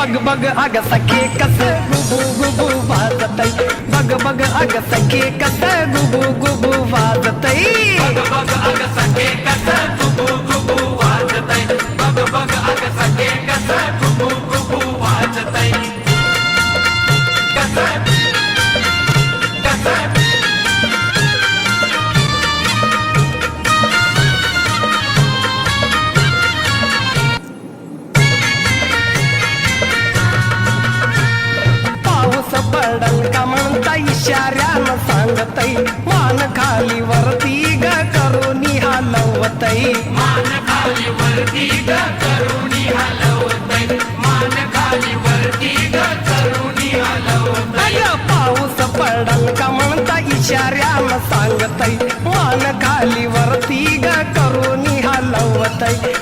बग बग अग सखे कस गुबू गुबू वाजतई, बग बग अग सखे कस गुबू गुबू वाजतई, बग बग अग सखे कस गुबू गुबू वाजतई, बग बग अग सखे कस गुबू गुबू वाजतई, कस कस पाऊस पडल का म्हणता इशाऱ्यानं सांगतई, मान खाली वरती ग करूनी हलवतई, मान खाली वरती ग करूनी हलवतई, मान खाली वरती ग करूनी हलवतई, अग पाऊस पडल का म्हणता इशाऱ्यानं सांगतई, मान खाली वरती ग करूनी हलवतई,